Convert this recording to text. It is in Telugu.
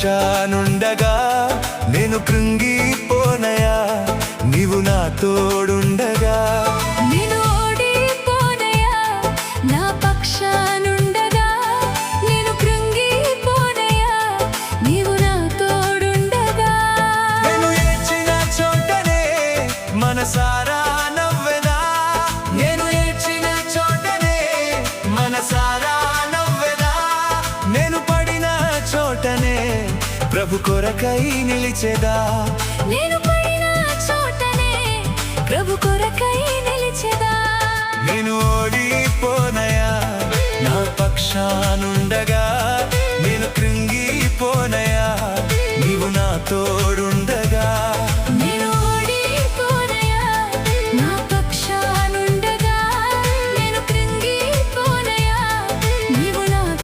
పక్షానుండగా నేను కృంగిపోనయా, నీవు నా తోడుండగా. నేను ఓడిపోనయా, నా పక్షానుండగా నేను కృంగిపోనయా, నీవు నా తోడుండగా. నేను ఏడ్చిన చోటనే మనసారా నవ్వెదా, నేను ఏడ్చిన చోటనే మనసారా నవ్వెదా. నేను పడిన చోటనే ప్రభు కొరకై నిలిచెదా, నేను పడిన చోటనే ప్రభు కొరకై నిలిచెదా. నేను ఓడిపోనయా, నా పక్షానుండగా నేను కృంగిపోనయా.